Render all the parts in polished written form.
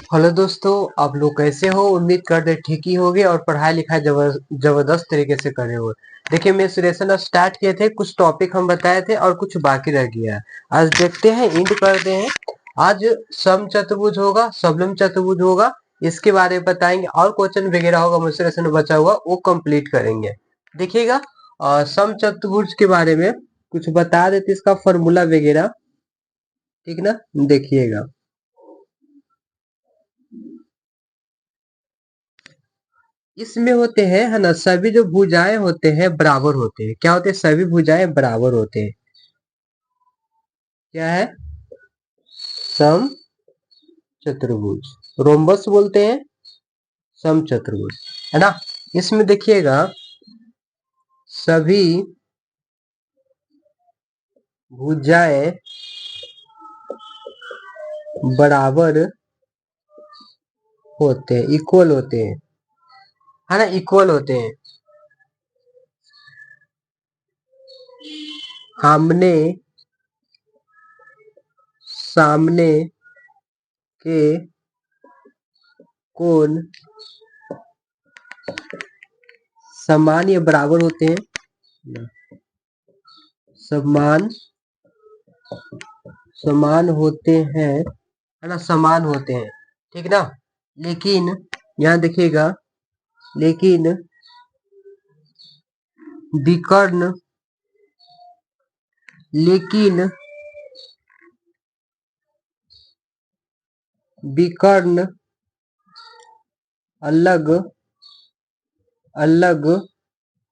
Hello दोस्तों, आप लोग कैसे हो? उम्मीद करते ठीक ही होगे और पढ़ाई लिखाई जबरदस्त तरीके से करे हो। देखिए, मैं सेशन स्टार्ट किए थे, कुछ टॉपिक हम बताए थे और कुछ बाकी रह गया है। आज देखते हैं, इंड करते हैं। आज समचतुर्भुज होगा, सबलम चतुर्भुज होगा, इसके बारे में बताएंगे और क्वेश्चन वगैरह होगा मुझसे सेशन बचा हुआ, वो कंप्लीट करेंगे। देखिएगा, समचतुर्भुज के बारे में कुछ बता देते, इसका फॉर्मूला वगैरह, ठीक ना? देखिएगा, इसमें होते हैं, है ना, सभी जो भुजाएं होते हैं बराबर होते हैं। क्या होते हैं? सभी भुजाएं बराबर होते हैं। क्या है? सम चतुर्भुज, रोम्बस बोलते हैं, सम चतुर्भुज, है ना। इसमें देखिएगा, सभी भुजाएं बराबर होते हैं, इक्वल होते हैं, है ना, इक्वल होते हैं। आमने सामने के कोण समान या बराबर होते हैं, समान समान होते हैं, है ना, समान होते हैं, ठीक ना। लेकिन यहाँ देखिएगा, लेकिन विकर्ण लेकिन विकर्ण अलग अलग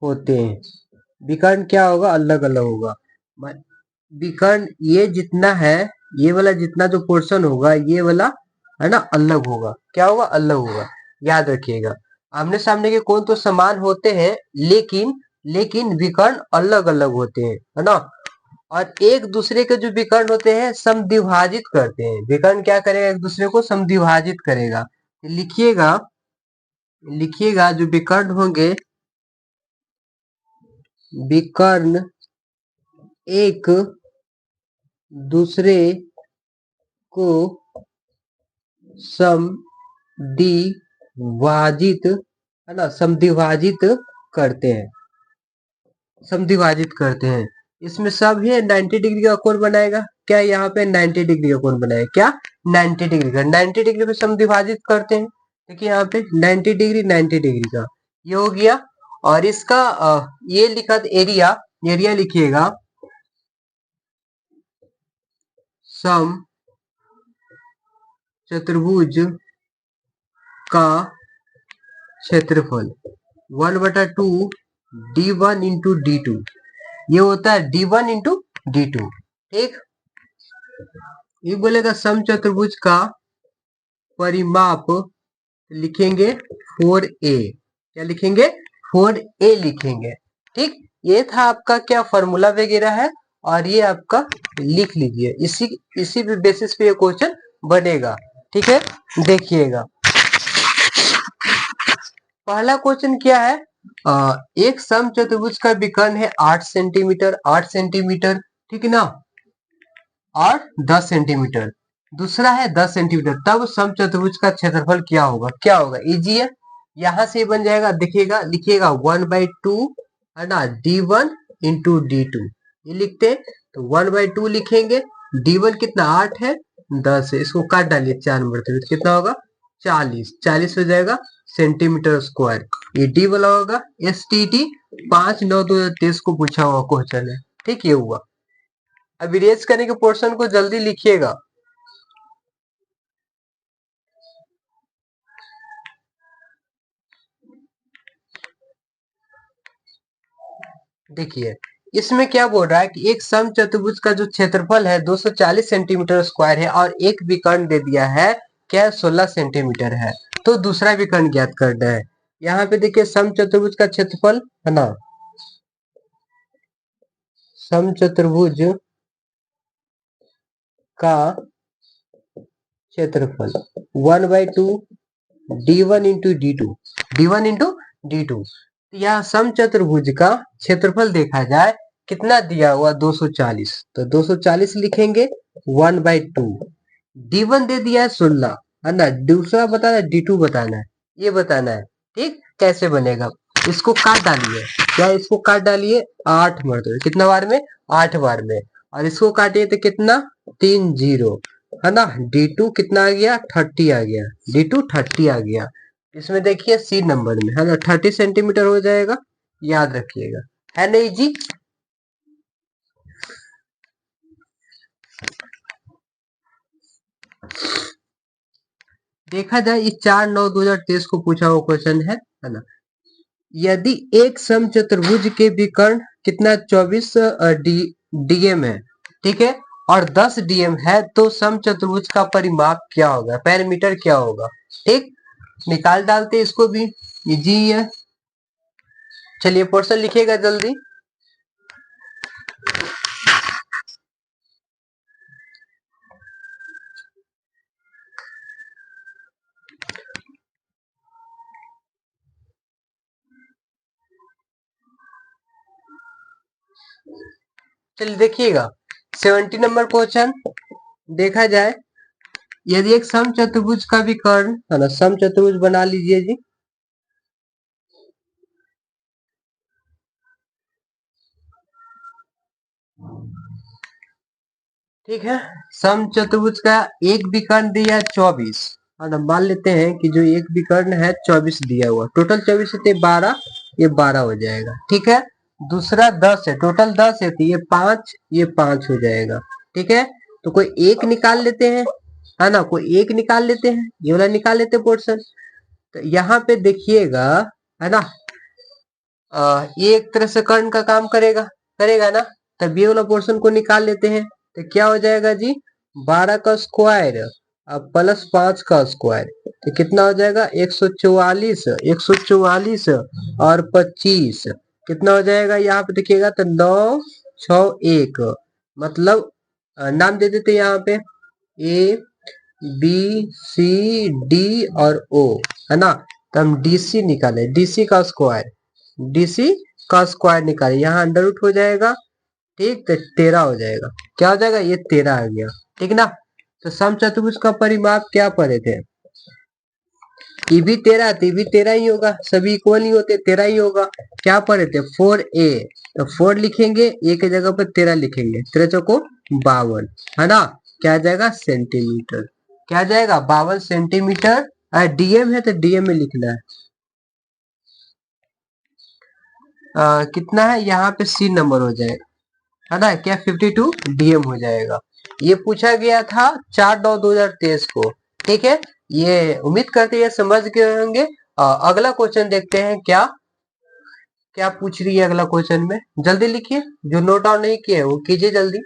होते हैं। विकर्ण क्या होगा? अलग अलग होगा। विकर्ण ये जितना है, ये वाला जितना जो पोर्शन होगा, ये वाला, है ना, अलग होगा। क्या होगा? अलग होगा। याद रखिएगा, आमने सामने के कोण तो समान होते हैं, लेकिन विकर्ण अलग अलग होते हैं, है ना। और एक दूसरे के जो विकर्ण होते हैं समद्विभाजित करते हैं। विकर्ण क्या करेगा? एक दूसरे को समद्विभाजित करेगा। लिखिएगा, लिखिएगा, जो विकर्ण होंगे, विकर्ण एक दूसरे को समद्विभाजित, है ना, समद्विभाजित करते हैं, समद्विभाजित करते हैं। इसमें सब है 90 डिग्री का कोण बनाएगा। क्या यहाँ पे 90 डिग्री का कोण बनाएगा? क्या? 90 डिग्री का, 90 डिग्री पे समद्विभाजित करते हैं। देखिए यहाँ पे 90 डिग्री, 90 डिग्री का, ये हो गया। और इसका ये लिखा एरिया, एरिया लिखिएगा, सम चतुर्भुज का क्षेत्रफल 1/2 d1 इंटू d2, ये होता है d1 इंटू d2, ठीक। ये बोलेगा सम चतुर्भुज का परिमाप, लिखेंगे 4a। क्या लिखेंगे? 4a लिखेंगे, ठीक। ये था आपका क्या फॉर्मूला वगैरह है, और ये आपका लिख लीजिए। इसी बेसिस पे ये क्वेश्चन बनेगा, ठीक है। देखिएगा, पहला क्वेश्चन क्या है? एक सम चतुर्भुज का विकर्ण है 8 सेंटीमीटर, 8 सेंटीमीटर, ठीक है ना, और 10 सेंटीमीटर। दूसरा है 10 सेंटीमीटर। तब सम चतुर्भुज का क्षेत्रफल क्या होगा? क्या होगा? इजी है, यहां से बन जाएगा। देखिएगा, लिखिएगा 1/2, है ना, d1 इंटू d2, ये लिखते हैं तो 1/2 लिखेंगे। d1 कितना? 8 है, 10 है, इसको काट डालिए 4 नंबर तो कितना होगा? 40, 40 हो जाएगा सेंटीमीटर स्क्वायर। ये डी वाला होगा। STT 5/9/2023 को पूछा हुआ क्वेश्चन है, ठीक। ये हुआ। अब इरेज करने के पोर्शन को जल्दी लिखिएगा। देखिए, इसमें क्या बोल रहा है कि एक सम चतुर्भुज का जो क्षेत्रफल है 240 सेंटीमीटर स्क्वायर है, और एक विकर्ण दे दिया है क्या? 16 सेंटीमीटर है। तो दूसरा विकर्ण ज्ञात करना है। यहाँ पे देखिए, सम चतुर्भुज का क्षेत्रफल, है ना, सम चतुर्भुज का क्षेत्रफल 1/2 d1 into d2, d1 into d2। यहाँ सम चतुर्भुज का क्षेत्रफल देखा जाए कितना दिया हुआ? 240, तो 240 लिखेंगे 1/2। d1 दे दिया है 16, है ना। दूसरा बताना है, D2 बताना है, ये बताना है। ठीक, कैसे बनेगा, इसको काट डालिए, क्या इसको काट डालिए 8 मरतबे, कितना बार में, 8 बार में, और इसको काटिए तो कितना, 3 0, है ना। D2 कितना आ गया, 30 आ गया, D2 30 आ गया। इसमें देखिए C नंबर में, है ना, 30 सेंटीमीटर हो जाएगा, याद रखिएगा, है नहीं जी। देखा जाए इस 4/9/2023 को पूछा हुआ क्वेश्चन है ना। यदि एक समचतुर्भुज के विकर्ण कितना 24 डीएम है, ठीक है, और 10 डीएम है, तो समचतुर्भुज का परिमाप क्या होगा, पैरामीटर क्या होगा। ठीक, निकाल डालते इसको भी, इजी है। चलिए पोर्शन लिखिएगा जल्दी। चलिए देखिएगा 70 नंबर क्वेश्चन। देखा जाए यदि एक समचतुर्भुज का विकर्ण, है ना, समचतुर्भुज बना लीजिए जी। ठीक है, समचतुर्भुज का एक विकर्ण दिया 24, और हम मान लेते हैं कि जो एक विकर्ण है 24 दिया हुआ, टोटल 24 है तो 12, ये 12 हो जाएगा। ठीक है, दूसरा 10 है, टोटल 10 है तो ये 5 हो जाएगा। ठीक है, तो कोई एक निकाल लेते हैं, है ना, कोई एक निकाल लेते हैं, ये वाला निकाल लेते हैं पोर्शन। तो यहाँ पे देखिएगा, है ना, ये एक तरह से कर्ण का काम करेगा, करेगा ना। तब ये वाला पोर्शन को निकाल लेते हैं, तो क्या हो जाएगा जी, 12 का स्क्वायर अब प्लस 5 का स्क्वायर, तो कितना हो जाएगा, 144, 144 और 25, कितना हो जाएगा, यहाँ पे देखिएगा तो 9 6 1, मतलब नाम दे देते यहाँ पे ए बी सी डी और ओ, है ना। तो हम डीसी निकाले, डीसी का स्क्वायर, डीसी का स्क्वायर निकाले, यहाँ अंडर रूट हो जाएगा। ठीक, तो 13 हो जाएगा, क्या हो जाएगा, ये 13 आ गया। ठीक ना, तो समचतुर्भुज का परिमाप क्या पढ़े थे, ये भी 13, तो ये भी 13 ही होगा, सभी इक्वल ही होते, 13 ही होगा। क्या पढ़े थे, 4a, तो 4 लिखेंगे, ए के जगह पर 13 लिखेंगे, 13 चौको 52, है ना। क्या आ जाएगा, सेंटीमीटर, क्या आ जाएगा, 52 सेंटीमीटर। डीएम है तो डीएम में लिखना है। कितना है, यहाँ पे सी नंबर हो जाएगा, है ना, क्या 52 डीएम हो जाएगा। ये पूछा गया था 4/9/2023 को। ठीक है, ये उम्मीद करते हैं समझ गए होंगे। अगला क्वेश्चन देखते हैं, क्या क्या पूछ रही है अगला क्वेश्चन में, जल्दी लिखिए, जो नोट डाउन नहीं किए वो कीजिए जल्दी।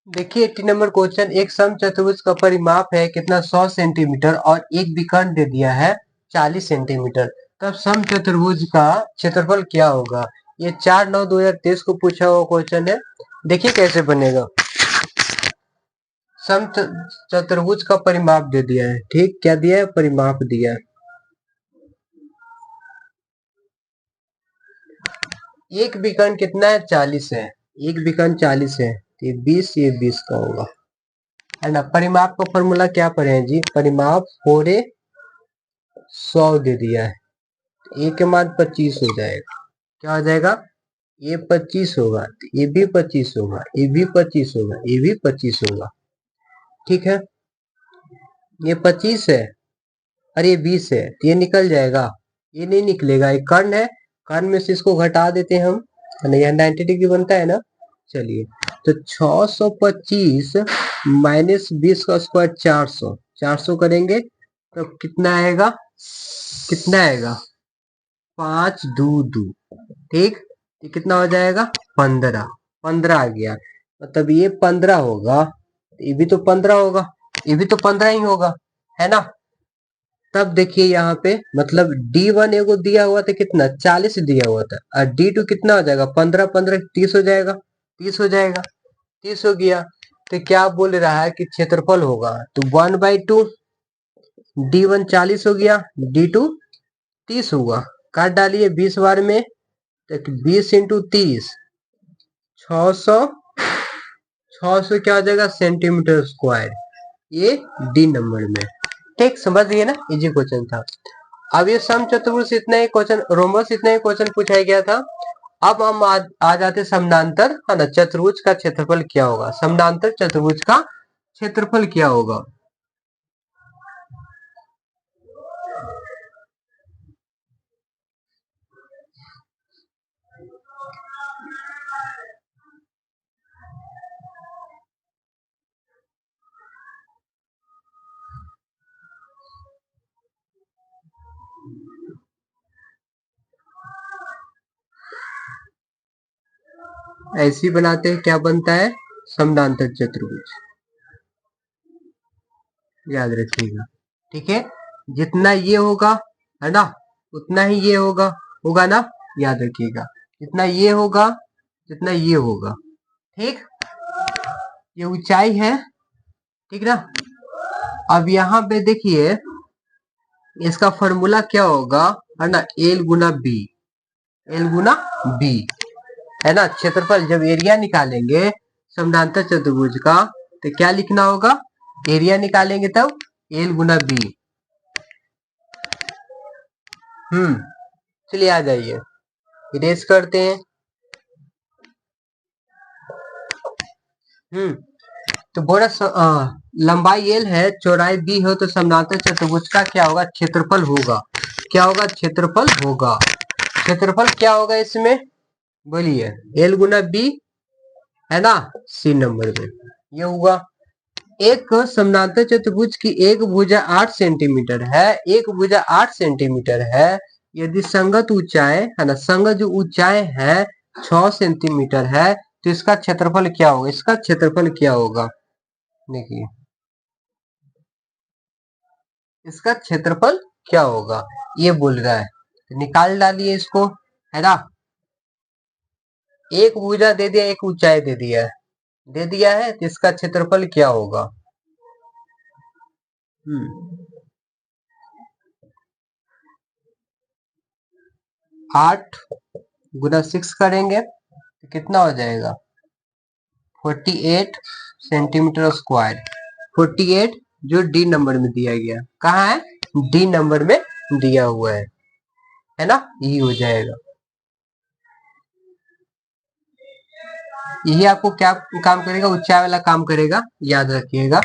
देखिए 80 नंबर क्वेश्चन, एक समचतुर्भुज का परिमाप है कितना, 100 सेंटीमीटर, और एक विकर्ण दे दिया है 40 सेंटीमीटर, तब समचतुर्भुज का क्षेत्रफल क्या होगा। ये 4/9/2023 को पूछा हुआ क्वेश्चन है। देखिए कैसे बनेगा, समचतुर्भुज का परिमाप दे दिया है। ठीक, क्या दिया है, परिमाप दिया है। एक विकर्ण कितना है, 40 है, एक विकर्ण 40 है, तो ये 20 का होगा, है ना। परिमाप का फॉर्मूला क्या पढ़े हैं जी, परिमाप 4a 100 दे दिया है, ए के मान 25 हो जाएगा, क्या हो जाएगा, ये 25 होगा, ये भी 25 होगा, ये भी 25 होगा, ये भी 25 होगा। ठीक है, ये 25 है और ये 20 है, तो ये निकल जाएगा, ये नहीं निकलेगा, ये कर्ण है, कर्ण में से इसको घटा देते हैं हम, है ना, यह 90 डिग्री बनता है ना। चलिए, तो 625 माइनस 20 का स्क्वायर 400, 400 करेंगे तो कितना आएगा, कितना आएगा, 5 2 2, ठीक, ये कितना हो जाएगा, 15, 15 आ गया, मतलब ये 15 होगा, ये भी तो 15 होगा, ये भी तो 15 ही होगा, है ना। तब देखिए यहाँ पे मतलब D1 एगो दिया हुआ था कितना, 40 दिया हुआ था, और D2 कितना हो जाएगा, 15 15 30 हो जाएगा, 30 हो जाएगा, 30 हो गया। तो क्या बोल रहा है कि क्षेत्रफल होगा, तो 1/2, D1 40 हो गया, D2 30 हुआ, काट डालिए 20 बार में, तो 20 इंटू 30 600 क्या हो जाएगा सेंटीमीटर स्क्वायर। ये डी नंबर में। ठीक, समझ गए ना, इजी क्वेश्चन था। अब ये सम चतुर्भुज इतना ही क्वेश्चन, रोमबस इतना ही क्वेश्चन पूछा गया था। अब हम आ जाते समानांतर है ना चतुर्भुज का क्षेत्रफल क्या होगा। समानांतर चतुर्भुज का क्षेत्रफल क्या होगा। ऐसी बनाते हैं, क्या बनता है समानांतर चतुर्भुज, याद रखिएगा। ठीक है, जितना ये होगा है ना उतना ही ये होगा ना, याद रखिएगा। जितना ये होगा जितना ये होगा। ठीक, ये ऊंचाई है, ठीक ना। अब यहाँ पे देखिए इसका फॉर्मूला क्या होगा, है ना, एल गुना बी, एल गुना बी, है ना। क्षेत्रफल जब एरिया निकालेंगे समानांतर चतुर्भुज का तो क्या लिखना होगा, एरिया निकालेंगे तब एल गुना बी। चलिए आ जाइए, इरेज करते हैं। तो बोला लंबाई एल है, चौड़ाई बी हो, तो समानांतर चतुर्भुज का क्या होगा, क्षेत्रफल होगा। क्या होगा, क्षेत्रफल होगा। क्षेत्रफल क्या होगा इसमें, बोलिए, एल गुना बी, है ना, सी नंबर में ये हुआ। एक समानांतर चतुर्भुज की एक भुजा 8 सेंटीमीटर है, एक भुजा 8 सेंटीमीटर है। यदि संगत ऊंचाई है ना, संगत जो ऊंचाई है 6 सेंटीमीटर है, तो इसका क्षेत्रफल क्या होगा, इसका क्षेत्रफल क्या होगा। देखिए इसका क्षेत्रफल क्या होगा, ये बोल रहा है, तो निकाल डालिए इसको, है ना। एक भुजा दे दिया, एक ऊंचाई दे दिया है, तो इसका क्षेत्रफल क्या होगा। 8 गुना 6 करेंगे तो कितना हो जाएगा, 48 सेंटीमीटर स्क्वायर। 48 जो डी नंबर में दिया गया, कहाँ है, डी नंबर में दिया हुआ है ना, यही हो जाएगा। यही आपको क्या काम करेगा, ऊंचाई वाला काम करेगा, याद रखिएगा।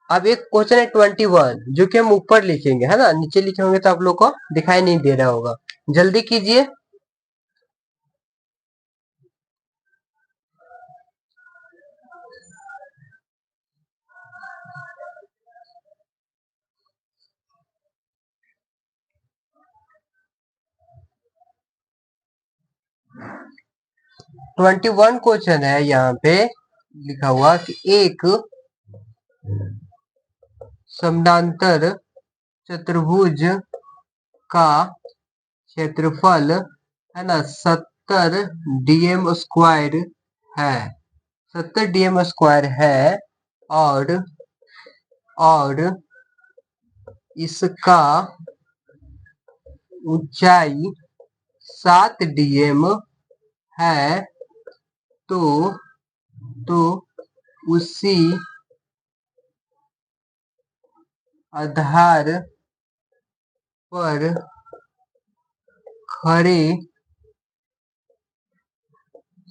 अब एक क्वेश्चन है 21, जो कि हम ऊपर लिखेंगे, है ना, नीचे लिखे होंगे तो आप लोग को दिखाई नहीं दे रहा होगा, जल्दी कीजिए। ट्वेंटी वन क्वेश्चन है, यहाँ पे लिखा हुआ कि एक समानांतर चतुर्भुज का क्षेत्रफल, है ना, 70 डीएम स्क्वायर है, 70 डीएम स्क्वायर है, और इसका ऊंचाई 7 डीएम है, तो उसी आधार पर खड़े समान क्षेत्र के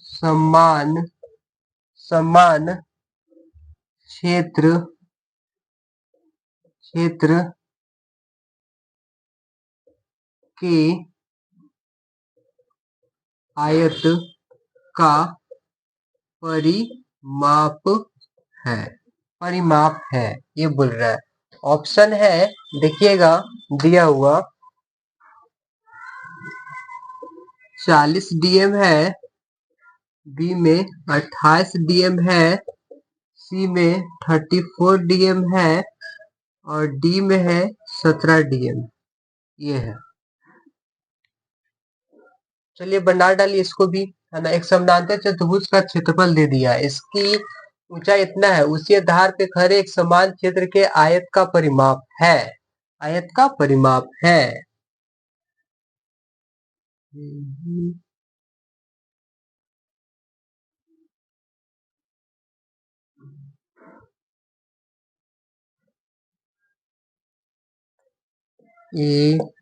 आयत का परिमाप है, ये बोल रहा है। ऑप्शन है, देखिएगा दिया हुआ, 40 डीएम है, बी में 28 डीएम है, सी में 34 डीएम है, और डी में है 17 डीएम, ये है। चलिए बना डालिए इसको भी, है ना। एक समानांतर चतुर्भुज का क्षेत्रफल दे दिया है, इसकी ऊंचाई इतना है, उसी आधार पे खड़े एक समान क्षेत्र के आयत का परिमाप है, आयत का परिमाप है। A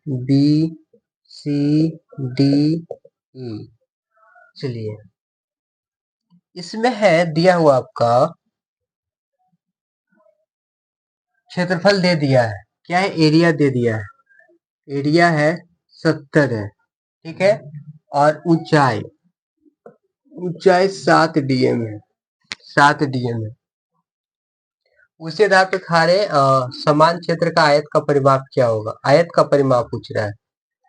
B C D E. चलिए, इसमें है दिया हुआ आपका क्षेत्रफल दे दिया है, क्या है, एरिया दे दिया है, एरिया है 70 है, ठीक है, और ऊंचाई, ऊंचाई 7 डीएम है, 7 डीएम है। उसी आधार पर खा रहे समान क्षेत्र का आयत का परिमाप क्या होगा, आयत का परिमाप पूछ रहा है।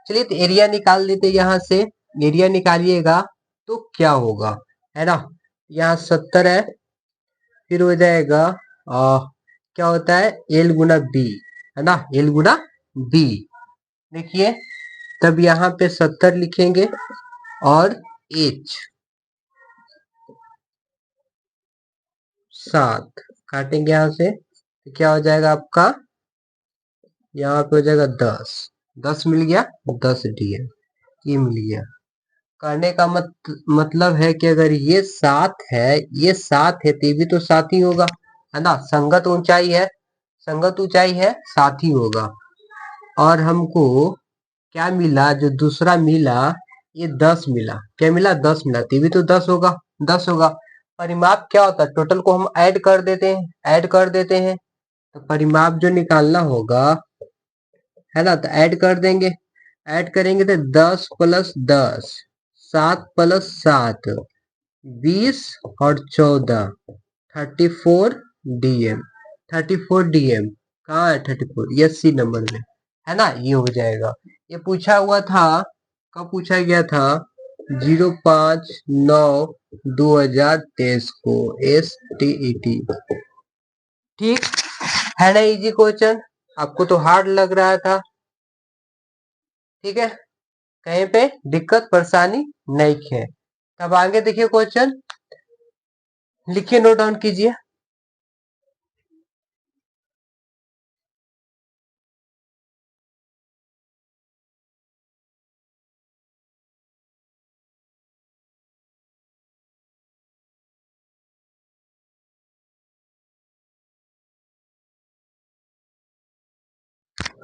चलिए, तो एरिया निकाल लेते, यहाँ से एरिया निकालिएगा तो क्या होगा, है ना, यहाँ 70 है, फिर हो जाएगा क्या होता है, एल गुना बी, है ना, एल गुना बी। देखिए, तब यहाँ पे 70 लिखेंगे और एच 7 काटेंगे यहाँ से, तो क्या हो जाएगा आपका, यहाँ पे हो जाएगा 10, 10 मिल गया, 10 डीएम ये मिल गया। करने का मतलब है कि अगर ये 7 है, ये 7 है, तो ये भी तो 7 ही होगा, है ना, संगत ऊंचाई है, संगत ऊंचाई है, 7 ही होगा। और हमको क्या मिला, जो दूसरा मिला, ये 10 मिला, क्या मिला, 10 मिला, तो ये भी तो 10 होगा, 10 होगा। परिमाप क्या होता है, टोटल को हम ऐड कर देते हैं, ऐड कर देते हैं, तो परिमाप जो निकालना होगा, है ना, तो ऐड कर देंगे, ऐड करेंगे तो 10 प्लस 10, 7 प्लस 7, 20 और 14, 34 डीएम, 34 डीएम कहाँ है, 34 ये सी नंबर में, है ना, ये हो जाएगा। ये पूछा हुआ था, कब पूछा गया था, 05/9/2023 को, STET, ठीक है ना, इजी क्वेश्चन, आपको तो हार्ड लग रहा था, ठीक है, कहीं पे दिक्कत परेशानी नहीं है। अब आगे देखिए क्वेश्चन, लिखिए, नोट डाउन कीजिए।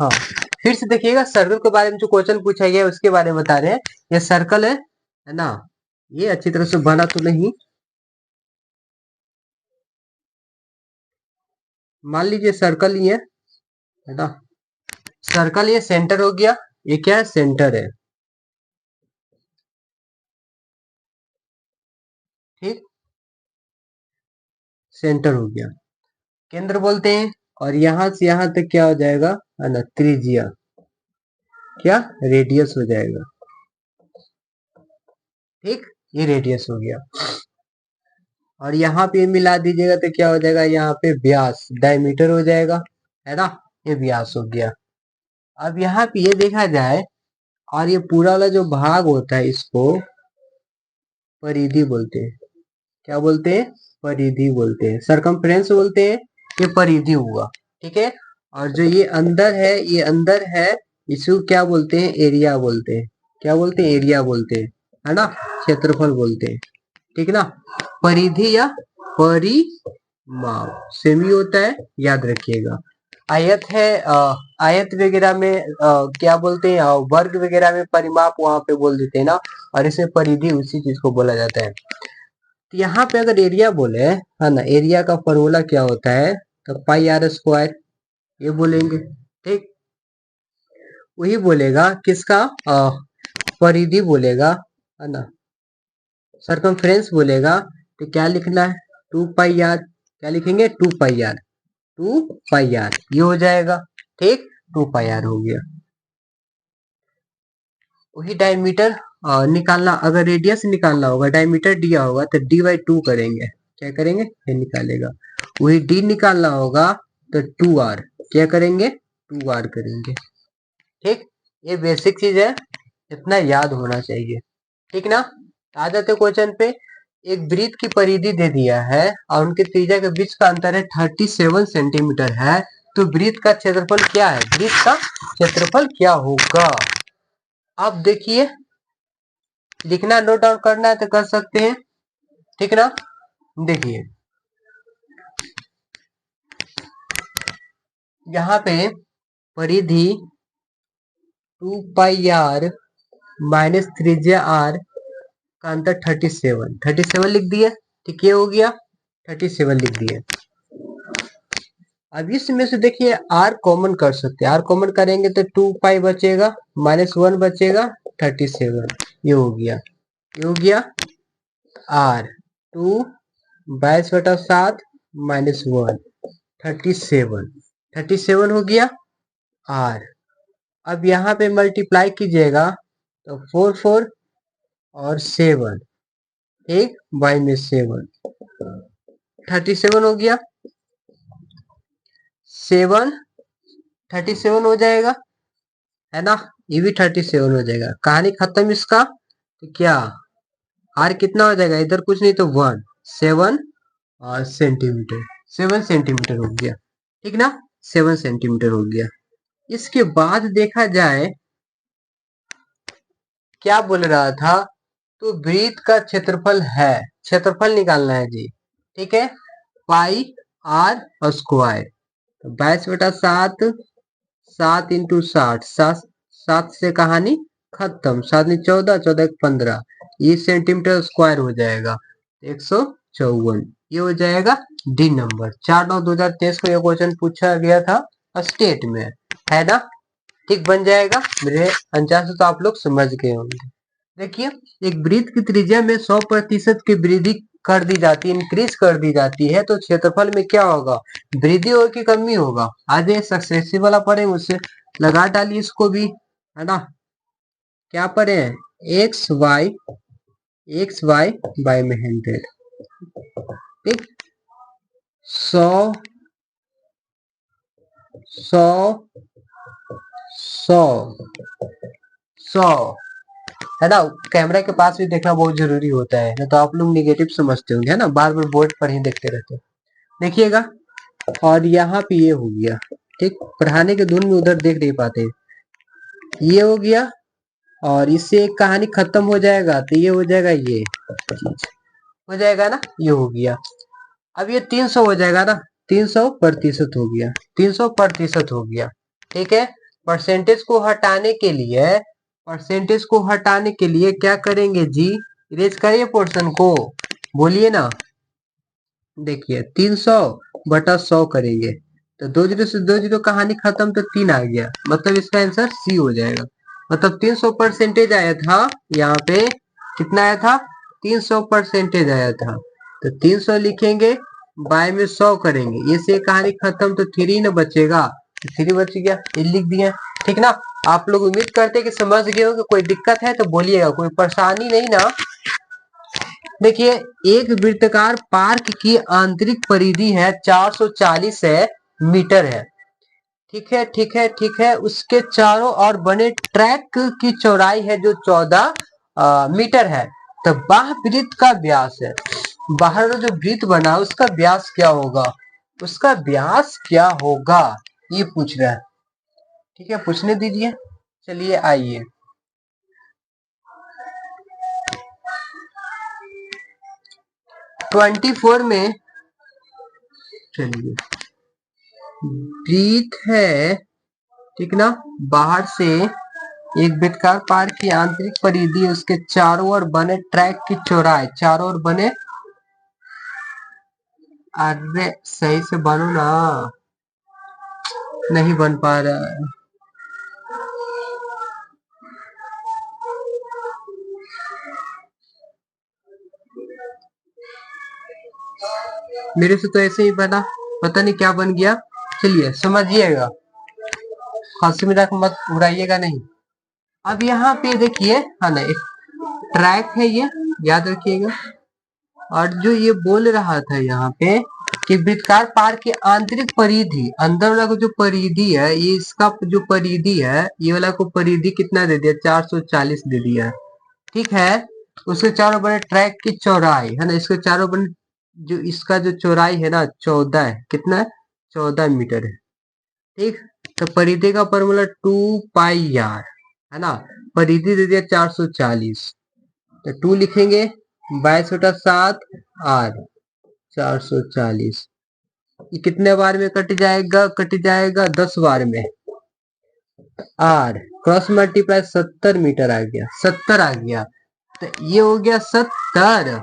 हाँ, फिर से देखिएगा, सर्कल के बारे में जो क्वेश्चन पूछा गया है उसके बारे में बता रहे हैं। ये सर्कल है ना, ये अच्छी तरह से बना तो नहीं, मान लीजिए सर्कल ही है ना, सर्कल ये सेंटर हो गया, ये क्या है, सेंटर है, ठीक, सेंटर हो गया, केंद्र बोलते हैं, और यहां से यहां तक क्या हो जाएगा, है ना, त्रिज्या, क्या, रेडियस हो जाएगा, ठीक, ये रेडियस हो गया। और यहाँ पे मिला दीजिएगा तो क्या हो जाएगा, यहाँ पे व्यास, डायमीटर हो जाएगा, है ना, ये व्यास हो गया। अब यहाँ पे ये देखा जाए, और ये पूरा वाला जो भाग होता है, इसको परिधि बोलते हैं, क्या बोलते हैं, परिधि बोलते हैं, सरकमफ्रेंस बोलते हैं, ये परिधि हुआ, ठीक है। और जो ये अंदर है, ये अंदर है, इसको क्या बोलते हैं, एरिया बोलते हैं, क्या बोलते हैं, एरिया बोलते हैं, है ना, क्षेत्रफल बोलते हैं, ठीक ना। परिधि या परिमाप सेम ही होता है, याद रखिएगा। आयत है, आयत वगैरह में क्या बोलते हैं, वर्ग वगैरह में परिमाप वहां पे बोल देते हैं ना, और इसमें परिधि उसी चीज को बोला जाता है। तो यहाँ पे अगर एरिया बोले, है ना, एरिया का फॉर्मूला क्या होता है, तो पाई आर स्क्वायर, ये बोलेंगे, ठीक, वही बोलेगा किसका, परिधि बोलेगा, है ना, सरकमफ्रेंस बोलेगा, तो क्या लिखना है, 2 पाई आर, क्या लिखेंगे, 2 पाई आर, 2 पाई आर, ये हो जाएगा, ठीक, 2 पाई आर हो गया। वही डायमीटर निकालना, अगर रेडियस निकालना होगा, डायमीटर दिया होगा तो d/2 करेंगे, क्या करेंगे, ये निकालेगा। वही d निकालना होगा तो 2r, क्या करेंगे, 2r करेंगे, ठीक, ये बेसिक चीज है, इतना याद होना चाहिए, ठीक ना। आ जाते क्वेश्चन पे, एक वृत्त की परिधि दे दिया है और उनके त्रिज्या के बीच का अंतर है 37 सेंटीमीटर है, तो वृत्त का क्षेत्रफल क्या है, वृत्त का क्षेत्रफल क्या होगा। अब देखिए, लिखना नोट डाउन करना है तो कर सकते हैं, ठीक ना। देखिए यहाँ पे परिधि 2πr माइनस त्रिज्या r का अंतर 37 लिख दिए, ठीक ये हो गया 37 लिख दिए। अब इसमें से देखिए r कॉमन कर सकते हैं, r कॉमन करेंगे तो 2π बचेगा, -1 बचेगा 37, ये हो गया, ये हो गया r 2 22/7 -1 37 हो गया r। अब यहाँ पे मल्टीप्लाई कीजिएगा तो 4 और 7, एक y में 7 37 हो गया, 7 37 हो जाएगा, है ना, ये भी 37 हो जाएगा। कहानी खत्म इसका। तो क्या r कितना हो जाएगा, इधर कुछ नहीं तो 1, 7 और सेंटीमीटर, 7 सेंटीमीटर हो गया, ठीक ना, 7 सेंटीमीटर हो गया। इसके बाद देखा जाए क्या बोल रहा था, तो वृत्त का क्षेत्रफल है, क्षेत्रफल निकालना है जी, ठीक है, पाई r स्क्वायर, तो 22/7, 7 इंटू 60, 7 से कहानी खत्म, 7 में 14, 14 15, ये सेंटीमीटर स्क्वायर हो जाएगा 154, ये हो जाएगा डी नंबर। 4/9/2023 को ये क्वेश्चन पूछा गया था स्टेट में, है ना, ठीक बन जाएगा। मेरे अंदाज से तो आप लोग समझ गए होंगे। देखिए एक वृत्त की त्रिज्या में 100% की वृद्धि कर दी जाती है, इंक्रीज कर दी जाती है, तो क्षेत्रफल में क्या होगा, वृद्धि होगी कि कमी होगा। आज ये सक्सेसिव वाला पढ़े, उससे लगा डालिए इसको भी, है ना, क्या पढ़े हैं, एक्स वाई बाय में 100, ठीक, 100 100 100 100, है ना। कैमरा के पास भी देखना बहुत जरूरी होता है ना, तो आप लोग निगेटिव समझते होंगे, है ना, बार बार बोर्ड पर ही देखते रहते हैं, देखिएगा। और यहाँ पे ये हो गया, ठीक, पढ़ाने के धुन में उधर देख नहीं पाते, ये हो गया, और इससे एक कहानी खत्म हो जाएगा, तो ये हो जाएगा, ये चीज हो जाएगा ना, ये हो गया। अब ये 300 हो जाएगा ना, 300% हो गया, 300% हो गया, ठीक है। परसेंटेज को हटाने के लिए, परसेंटेज को हटाने के लिए क्या करेंगे जी, इरेज करिए पोर्शन को, बोलिए ना। देखिए 300/100 करेंगे तो 2 जीरो से 2 जीरो कहानी खत्म, तो 3 आ गया, मतलब इसका आंसर सी हो जाएगा। मतलब 300% आया था, यहाँ पे कितना आया था, 300% आया था, तो 300 लिखेंगे, बाय में 100 करेंगे, ये से कहानी खत्म, तो 3 न बचेगा, 3 बच गया, ये लिख दिया, ठीक ना। आप लोग उम्मीद करते हैं कि समझ गए हो, कि कोई दिक्कत है तो बोलिएगा, कोई परेशानी नहीं ना। देखिए एक वृत्ताकार पार्क की आंतरिक परिधि है 440 मीटर है, ठीक है, ठीक है, ठीक है। उसके चारों ओर बने ट्रैक की चौड़ाई है जो 14 मीटर है। तो बाह्य वृत्त का व्यास है, बाहर जो वृत्त बना उसका व्यास क्या होगा, उसका व्यास क्या होगा, ये पूछ रहा है, ठीक है, पूछने दीजिए। चलिए आइए, 24 में, चलिए वृत्त है, ठीक ना, बाहर से एक वृत्ताकार पार्क की आंतरिक परिधि, उसके चारों ओर बने ट्रैक की चौड़ाई, चारों ओर बने, अरे सही से बनो ना, नहीं बन पा रहा है, मेरे से तो ऐसे ही बना, पता नहीं क्या बन गया। चलिए समझिएगा, हंसी मजाक मत उड़ाइएगा नहीं। अब यहाँ पे देखिए, है ना, एक ट्रैक है ये, याद रखिएगा। और जो ये बोल रहा था यहाँ पे कि वृत्ताकार पार्क की आंतरिक परिधि, अंदर वाला को जो परिधि है, ये इसका जो परिधि है, ये वाला को परिधि कितना दे दिया, 440 दे दिया, ठीक है। उसके चारों बने ट्रैक की चौड़ाई, है ना, इसके चारों बने, जो इसका जो चौड़ाई है ना 14 है, कितना है, 14 मीटर है, ठीक। तो परिधि का फॉर्मूला 2πr, है ना, परिधि दे दिया 440, तो 2 लिखेंगे, 22 बटा 7 आर 440। ये कितने बार में कट जाएगा? कट जाएगा 10 बार में। आर क्रॉस मल्टीप्लाई 70 मीटर आ गया, 70 आ गया। तो ये हो गया 70,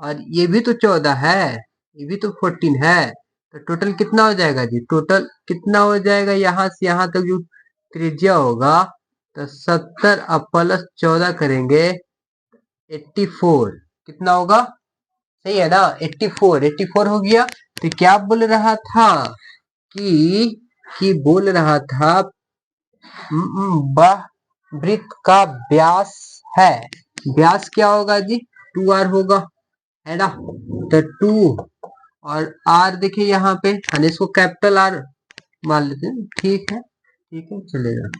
और ये भी तो 14 है, ये भी तो 14 है। तो टोटल कितना हो जाएगा जी? टोटल कितना हो जाएगा? यहाँ से यहाँ तक जो त्रिज्या होगा, तो 70 अब प्लस 14 करेंगे 84। कितना होगा? सही है ना? 84, 84 हो गया। तो क्या बोल रहा था कि बोल रहा था वह वृत्त का व्यास है। व्यास क्या होगा जी? 2r होगा, है ना? तो 2 और r देखिए यहाँ पे, हम इसको कैपिटल आर मान लेते हैं। ठीक है, ठीक है, चलेगा।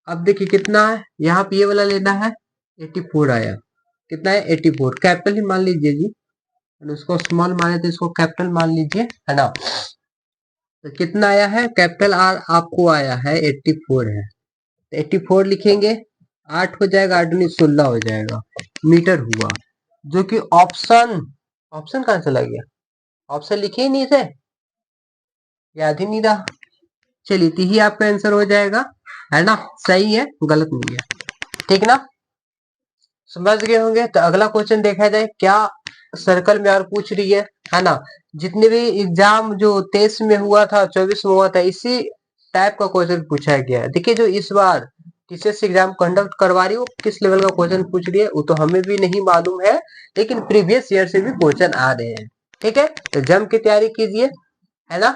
अब देखिए कितना है, यहाँ पे ये वाला लेना है, 84 आया। कितना है? 84। कैपिटल ही मान लीजिए जी, उसको स्मॉल माने तो इसको कैपिटल मान लीजिए, है ना? तो कितना आया है? कैपिटल आर आपको आया है 84 है। तो 84 लिखेंगे, 8 हो जाएगा, 8 दूनी 16 हो जाएगा मीटर हुआ। जो कि ऑप्शन कहाँ चला गया? ऑप्शन लिखे ही नहीं थे, याद ही नहीं रहा। चलिए, तो ही आपका आंसर हो जाएगा, है ना? सही है, गलत नहीं है। ठीक ना? समझ गए होंगे। तो अगला क्वेश्चन देखा जाए, क्या सर्कल में और पूछ रही है ना? जितने भी एग्जाम जो 23 में हुआ था, 24 में हुआ था, इसी टाइप का क्वेश्चन पूछा गया है। देखिए, जो इस बार टीचर्स एग्जाम कंडक्ट करवा रही है, वो किस लेवल का क्वेश्चन पूछ रही है वो तो हमें भी नहीं मालूम है, लेकिन प्रीवियस ईयर से भी क्वेश्चन आ रहे हैं। ठीक है, तो जम की तैयारी कीजिए, है ना?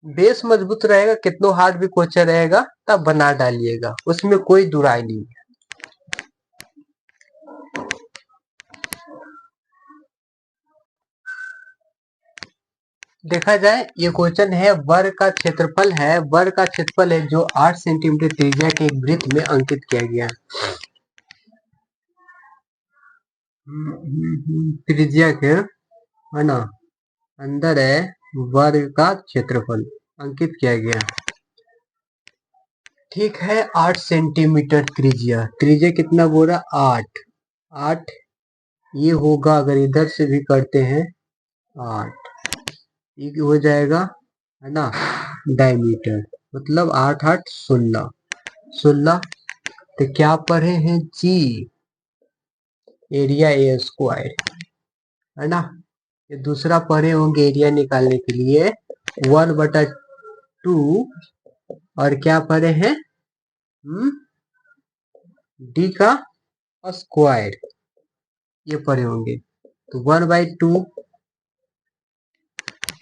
बेस मजबूत रहेगा, कितना हार्ड भी क्वेश्चन रहेगा तब बना डालिएगा, उसमें कोई दुराई नहीं है। देखा जाए, ये क्वेश्चन है, वर्ग का क्षेत्रफल है, वर्ग का क्षेत्रफल है जो 8 सेंटीमीटर त्रिज्या के एक वृत्त में अंकित किया गया है। त्रिज्या के, है ना, अंदर है वर्ग का क्षेत्रफल अंकित किया गया। ठीक है, 8 सेंटीमीटर त्रिज्या, त्रिज्या कितना बोल रहा? 8। 8 ये होगा, अगर इधर से भी करते हैं 8, ये हो जाएगा, है ना, डायमीटर। मतलब 8 8 16, 16। तो क्या पढ़े हैं जी? एरिया ए स्क्वायर, है ना? ये दूसरा पढ़े होंगे एरिया निकालने के लिए 1/2, और क्या पढ़े हैं? डी का स्क्वायर, ये पढ़े होंगे। तो 1/2,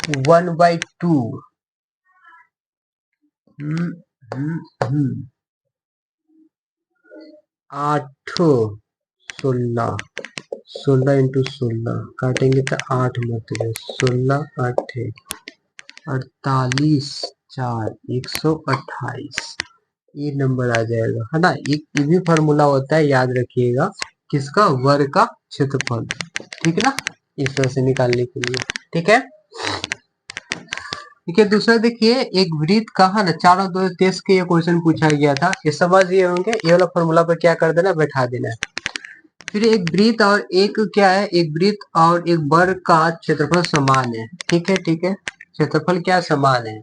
1/2, 8 16, 16 इंटू 16 काटेंगे तो 8 मतलब 16 8 48 4 128, ये नंबर आ जाएगा, है ना? ये भी फॉर्मूला होता है, याद रखिएगा, किसका? वर्ग का क्षेत्रफल। ठीक है ना, इस तरह से निकालने के लिए। ठीक है, ठीक है। दूसरा देखिए, एक वृत्त का, है ना, चारों दो देश के ये क्वेश्चन पूछा गया था, ये समझ ये होंगे। ये वाला फॉर्मूला पर क्या कर देना? बैठा देना है। फिर एक वृत्त और एक क्या है, एक वृत्त और एक वर्ग का क्षेत्रफल समान है। ठीक है, ठीक है, क्षेत्रफल क्या समान है?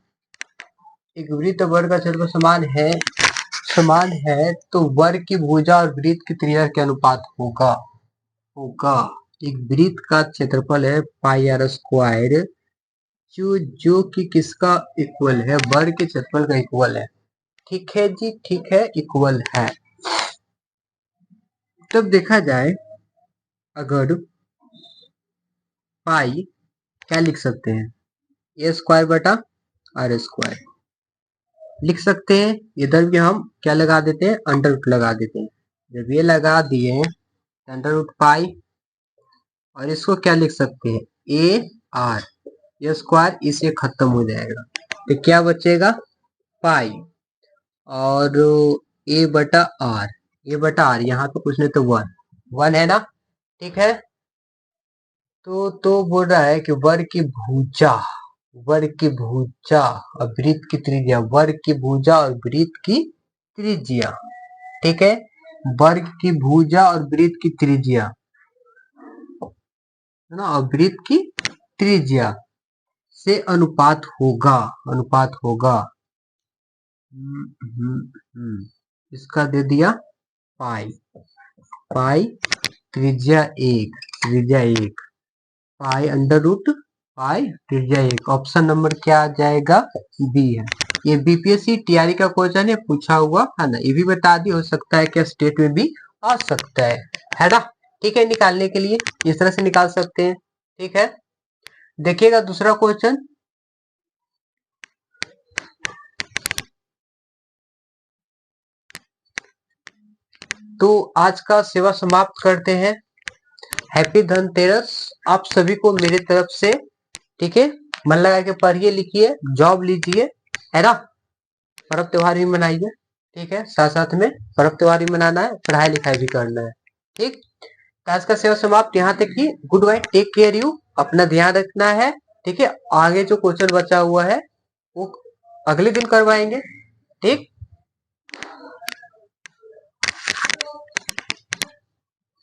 एक वृत्त और वर्ग का क्षेत्रफल समान है, तो वर्ग की भुजा और वृत्त की त्रिज्या के अनुपात होगा। एक वृत्त का क्षेत्रफल है पाई आर स्क्वायर, जो कि किसका इक्वल है? वर्ग के क्षेत्रफल का इक्वल है। ठीक है जी, ठीक है, इक्वल है। तब देखा जाए, अगर पाई क्या लिख सकते हैं? ए स्क्वायर बटा आर स्क्वायर लिख सकते हैं। इधर भी हम क्या लगा देते हैं? अंडर रूट लगा देते हैं। जब ये लगा दिए, अंडर रूट पाई, और इसको क्या लिख सकते हैं? ए आर, ये स्क्वायर इसे खत्म हो जाएगा, तो क्या बचेगा? पाई और ए बटा आर, ए बटा आर, यहाँ पे कुछ नहीं तो 1 है ना? ठीक है, तो बोल रहा है कि वर्ग की भुजा, वर्ग की भुजा और वृत्त की त्रिज्या, वर्ग की भुजा और वृत्त की त्रिज्या, ठीक है, वर्ग की भुजा और वृत्त की त्रिज्या, है ना, और वृत्त की त्रिज्या से अनुपात होगा, अनुपात होगा। इसका दे दिया पाई, पाई त्रिज्या 1, त्रिज्या 1, पाई अंडर रूट पाई त्रिज्या 1। ऑप्शन नंबर क्या आ जाएगा? बी है। ये बीपीएससी टीआरई का क्वेश्चन है, पूछा हुआ है ना, ये भी बता दी, हो सकता है कि स्टेट में भी आ सकता है ना। ठीक है, निकालने के लिए इस तरह से निकाल सकते हैं। ठीक है, देखिएगा दूसरा क्वेश्चन। तो आज का सेवा समाप्त करते हैं। हैप्पी धनतेरस आप सभी को मेरी तरफ से। ठीक है, मन लगा के पढ़िए लिखिए, जॉब लीजिए, है ना, पर्व त्योहार भी मनाइए। ठीक है, साथ साथ में पर्व त्योहार भी मनाना है, पढ़ाई लिखाई भी करना है। ठीक, आज का सेवा समाप्त यहाँ तक ही। Goodbye, take care you, अपना ध्यान रखना है। ठीक है, आगे जो क्वेश्चन बचा हुआ है वो अगले दिन करवाएंगे। ठीक।